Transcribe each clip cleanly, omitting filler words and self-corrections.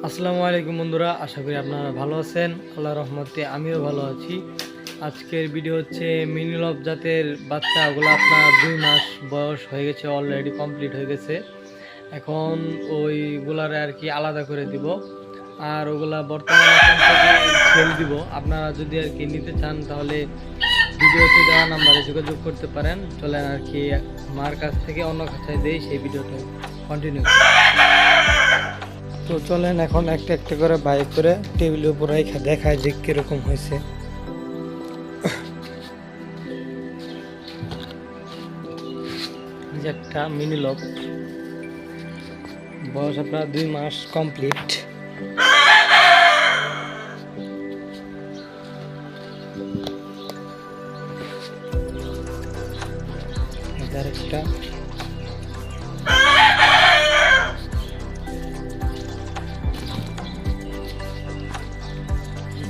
আসসালামু আলাইকুম বন্ধুরা, আশা করি আপনারা ভালো আছেন। আল্লাহর রহমতে আমিও ভালো আছি। আজকের ভিডিও হচ্ছে মিনি লব জাতের বাচ্চাগুলো আপনার 2 মাস বয়স হয়ে গেছে, অলরেডি কমপ্লিট হয়ে গেছে। এখন ওইগুলারে আর কি আলাদা করে দিব, আর ওগুলা বর্তমানে সেল দিব। আপনারা যদি আর কি নিতে চান তাহলে ভিডিওতে দেওয়া নাম্বারে যোগাযোগ করতে পারেন। চলেন আর কি মার কাছ থেকে অন্য কাছে দেই, সেই ভিডিওটা কন্টিনিউ। তো চলেন এখন একটা একটা করে বাইক করে টেবিলের উপর রেখে দেখায় যে কিরকম হয়েছে। যে একটা মিনি লব, বয়স আপনার 2 মাস কমপ্লিট। একটা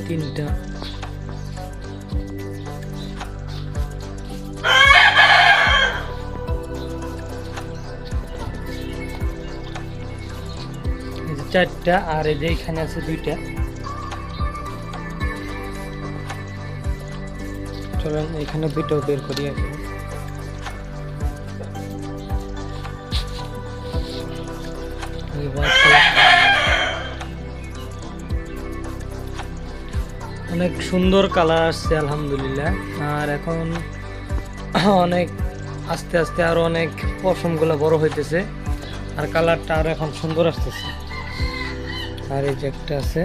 তিনটা চারটা, আর এই যে এখানে আছে 2টা। চলেন এখানে 2টাও বের করি। অনেক সুন্দর কালার আসছে আলহামদুলিল্লাহ। আর এখন অনেক আস্তে আস্তে আরো অনেক পশমগুলো বড় হইতেছে, আর কালারটা আরো এখন সুন্দর আসতেছে। আর এই যে একটা আছে,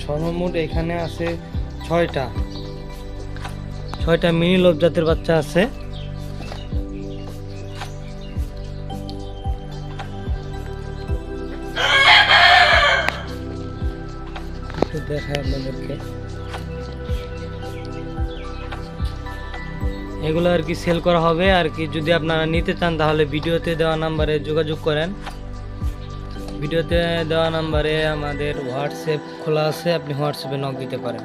সর্বমোট এখানে আছে 6টা মিনি লব জাতের বাচ্চা আছে। দেখায় আপনাদেরকে, এগুলো আর কি সেল করা হবে। আর কি যদি আপনারা নিতে চান তাহলে ভিডিওতে দেওয়া নাম্বারে যোগাযোগ করেন। ভিডিওতে দেওয়া নাম্বারে আমাদের হোয়াটসঅ্যাপ খোলা আছে, আপনি হোয়াটসঅ্যাপে নক দিতে পারেন।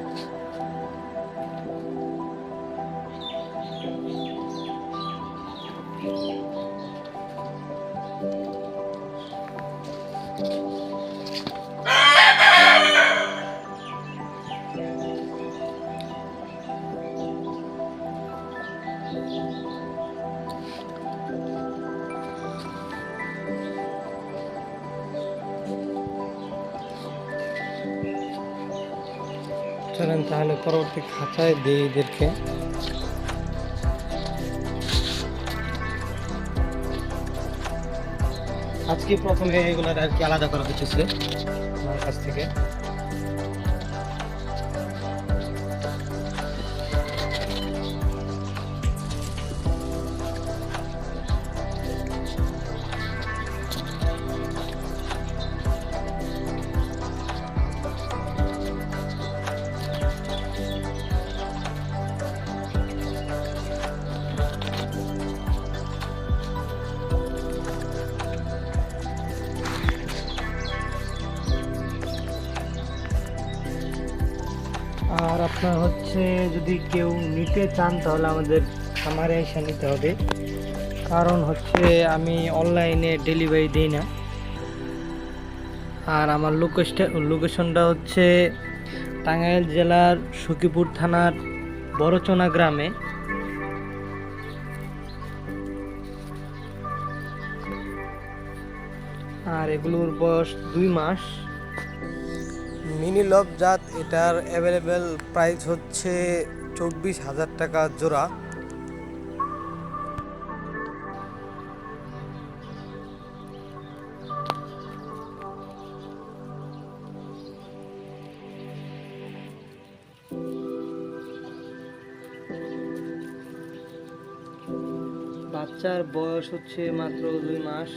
চলেন তাহলে পরবর্তী খাঁচায় দিই এদেরকে। আজকে প্রথমে এগুলো আর কি আলাদা করা হচ্ছে আমার কাছ থেকে। আর আপনার হচ্ছে যদি কেউ নিতে চান তাহলে আমাদের খামারে এসে নিতে হবে, কারণ হচ্ছে আমি অনলাইনে ডেলিভারি দিই না। আর আমার লোকেশনটা হচ্ছে টাঙ্গাইল জেলার সখীপুর থানার বড়চনা গ্রামে। আর এগুলোর বয়স 2 মাস। মিনি লব জাত, এটার অ্যাভেলেবেল প্রাইস হচ্ছে 24,000 টাকা জোড়া। বাচ্চার বয়স হচ্ছে মাত্র 2 মাস।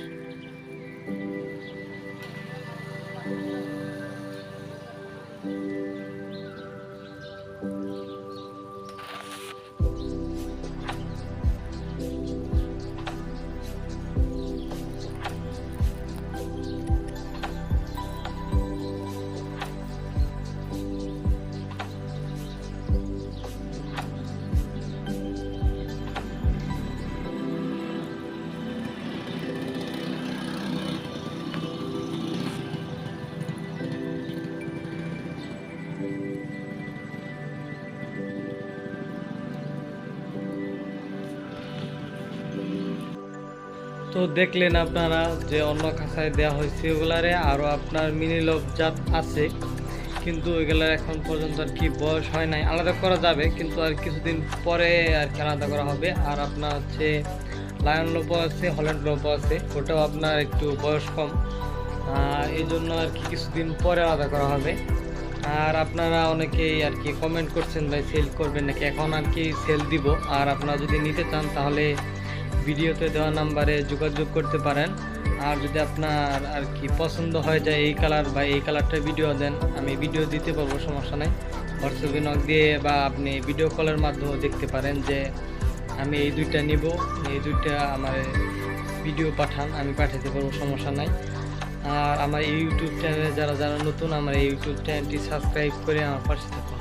তো দেখলেন আপনারা যে অন্য খাঁচায় দেওয়া হয়েছে ওগুলারে, আরও আপনার মিনি লব জাত আছে, কিন্তু ওইগুলার এখন পর্যন্ত আর কি বয়স হয় নাই। আলাদা করা যাবে, কিন্তু আর কিছুদিন পরে আর কি আলাদা করা হবে। আর আপনার হচ্ছে লায়ন লোপও আছে, হল্যান্ড লোপও আছে, ওটাও আপনার একটু বয়স কম, এই জন্য আর কি কিছুদিন পরে আলাদা করা হবে। আর আপনারা অনেকেই আর কি কমেন্ট করছেন ভাই সেল করবেন নাকি, এখন আর কি সেল দিব। আর আপনারা যদি নিতে চান তাহলে ভিডিওতে দেওয়া নাম্বারে যোগাযোগ করতে পারেন। আর যদি আপনার আর কি পছন্দ হয়ে যায় এই কালার বা এই কালারটা ভিডিও দেন, আমি ভিডিও দিতে পারবো, সমস্যা নাই। হোয়াটসঅ্যাপে নক দিয়ে বা আপনি ভিডিও কলের মাধ্যমে দেখতে পারেন যে আমি এই দুইটা নিব, এই দুইটা আমার ভিডিও পাঠান, আমি পাঠাতে পারবো, সমস্যা নাই। আর আমার এই ইউটিউব চ্যানেলে যারা যারা নতুন, আমার এই ইউটিউব চ্যানেলটি সাবস্ক্রাইব করে আমার পাশে থাকুন।